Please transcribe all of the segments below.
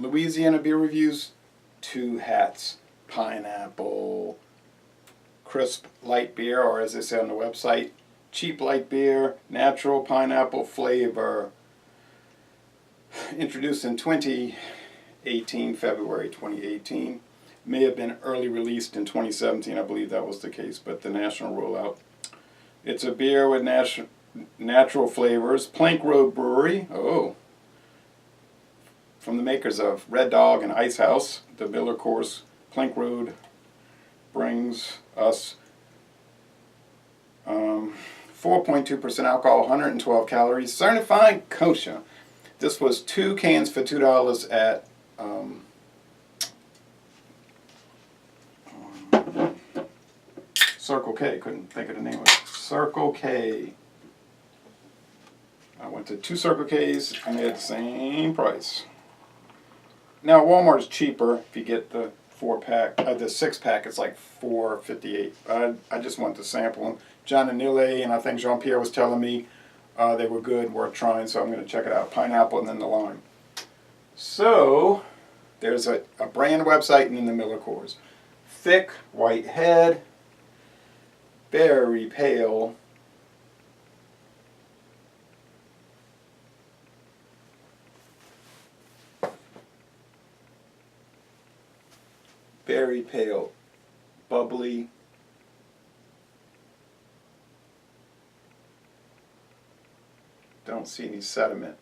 Louisiana beer reviews, 2 hats. Pineapple, crisp light beer, or as they say on the website, cheap light beer, natural pineapple flavor. Introduced in 2018, February 2018. May have been early released in 2017, I believe that was the case, but the national rollout. It's a beer with natural flavors. Plank Road Brewery, from the makers of Red Dog and Ice House, the MillerCoors. Plank Road brings us 4.2% alcohol, 112 calories, certified kosher. This was 2 cans for $2 at Circle K. Couldn't think of the name of it. Circle K. I went to 2 Circle Ks and they had the same price. Now Walmart is cheaper if you get the 4-pack. The 6-pack it's like $4.58. I just wanted to sample them. John and Nile, and I think Jean-Pierre was telling me they were good, worth trying, so I'm going to check it out. Pineapple and then the lime. So there's a brand website and then the MillerCoors. Thick white head, very pale. Very pale, bubbly. Don't see any sediment.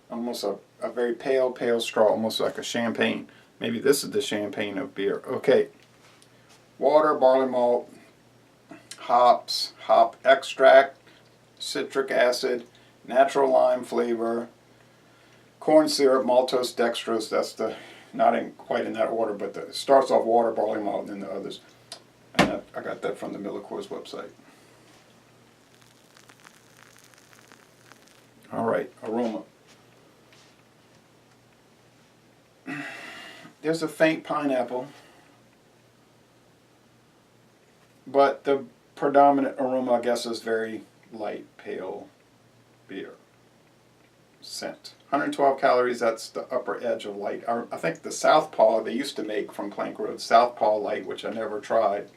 Almost a very pale straw, almost like a champagne. Maybe this is the champagne of beer. Okay. Water, barley malt, hops, hop extract, citric acid, natural lime flavor, corn syrup, maltose, dextrose. That's the, not in quite in that order, but it starts off water, barley malt, and then the others. And I got that from the MillerCoors website. All right, aroma. There's a faint pineapple, but the predominant aroma, I guess, is very light, pale beer scent. 112 calories, that's the upper edge of light. I think the Southpaw they used to make from Plank Road, Southpaw Light, which I never tried.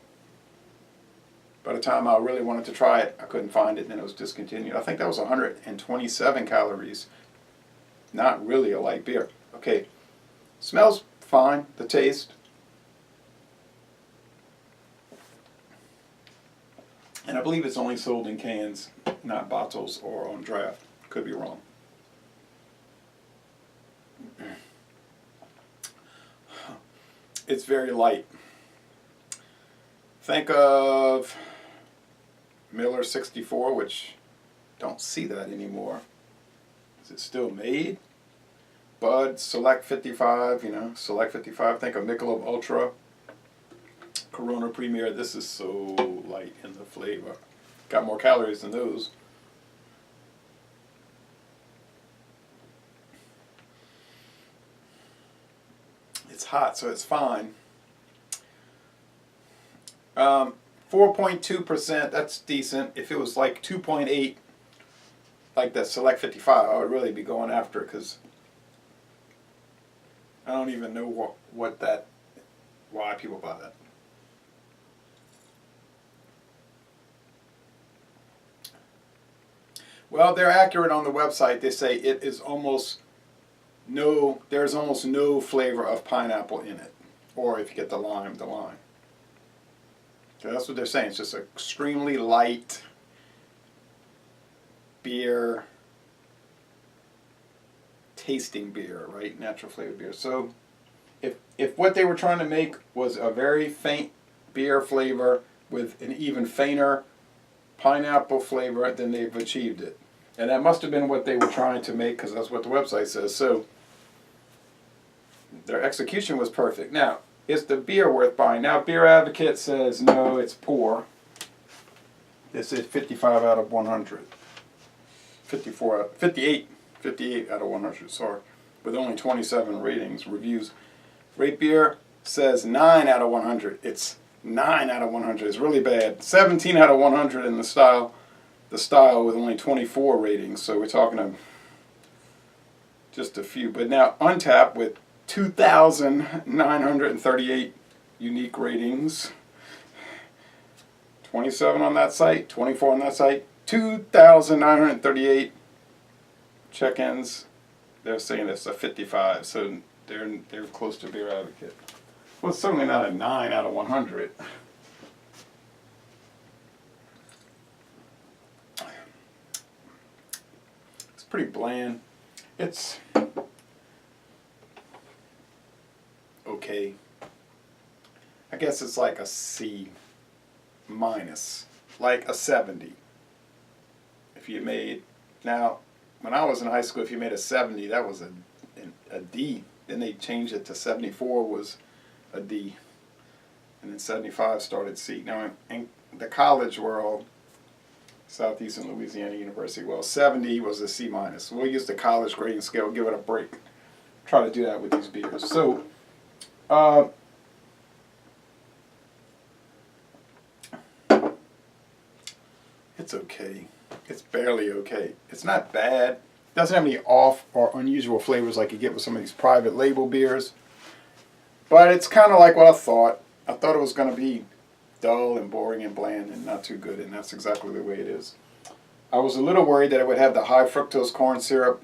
By the time I really wanted to try it, I couldn't find it, and then it was discontinued. I think that was 127 calories. Not really a light beer. Okay, smells fine. The taste. And I believe it's only sold in cans, not bottles or on draft. Could be wrong. It's very light. Think of Miller 64, which don't see that anymore. Is it still made? Bud, Select 55, Select 55. Think of Michelob Ultra, Corona Premier. This is so light in the flavor. Got more calories than those. It's hot, so it's fine. 4.2%, that's decent. If it was like 2.8, like that Select 55, I would really be going after it, because I don't even know why people buy that. Well, they're accurate on the website. They say it is there's almost no flavor of pineapple in it. Or if you get the lime, the lime. So that's what they're saying. It's just an extremely light beer, tasting beer, right? Natural flavored beer. So if what they were trying to make was a very faint beer flavor with an even fainter pineapple flavor, then they've achieved it. And that must have been what they were trying to make, because that's what the website says. So their execution was perfect. Now, is the beer worth buying? Now, Beer Advocate says no, it's poor. This is 55 out of 100. 58 out of 100, sorry. With only 27 reviews. Rate Beer says 9 out of 100. It's 9 out of 100. It's really bad. 17 out of 100 in the style. The style with only 24 ratings. So we're talking just a few. But now Untapped with 2,938 unique ratings. 27 on that site, 24 on that site, 2,938 check-ins. They're saying it's a 55, so they're close to Beer Advocate. Well, it's certainly not a 9 out of 100. It's pretty bland. It's okay. I guess it's like a C minus, like a 70. If you made, now, when I was in high school, if you made a 70, that was a D. Then they changed it to 74 was a D. And then 75 started C. Now, in the college world, Southeastern Louisiana University, well, 70 was a C minus. We'll use the college grading scale, give it a break. Try to do that with these beers. So, it's okay. It's barely okay. It's not bad. It doesn't have any off or unusual flavors like you get with some of these private label beers. But it's kind of like what I thought. I thought it was going to be dull and boring and bland and not too good, and that's exactly the way it is. I was a little worried that it would have the high fructose corn syrup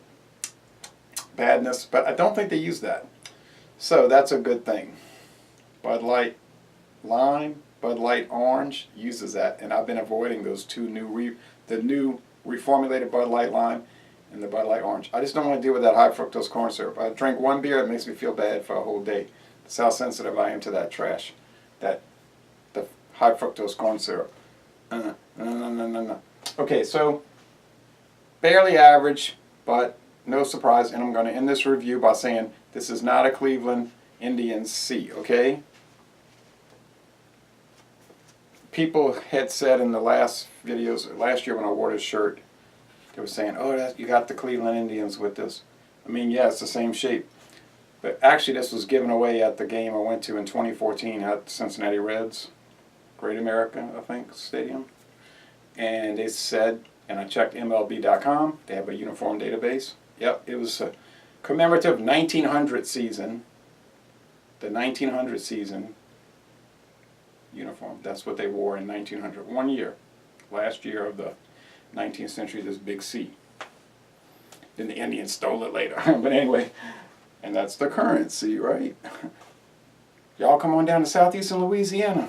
badness, but I don't think they use that. So that's a good thing. Bud Light Lime, Bud Light Orange uses that, and I've been avoiding those two new reformulated Bud Light Lime and the Bud Light Orange. I just don't want to deal with that high fructose corn syrup. I drink one beer, it makes me feel bad for a whole day. That's how sensitive I am to that trash, the high fructose corn syrup. No. Okay, so barely average, but no surprise, and I'm going to end this review by saying this is not a Cleveland Indians C, okay? People had said in the last videos, last year when I wore this shirt, they were saying, oh, you got the Cleveland Indians with this. I mean, yeah, it's the same shape. But actually, this was given away at the game I went to in 2014 at Cincinnati Reds, Great America, I think, Stadium. And they said, and I checked MLB.com, they have a uniform database. Yep, it was a commemorative 1900 season, the 1900 season uniform. That's what they wore in 1900. 1 year. Last year of the 19th century, this big C. Then the Indians stole it later. But anyway, and that's the current C, right? Y'all come on down to Southeastern Louisiana.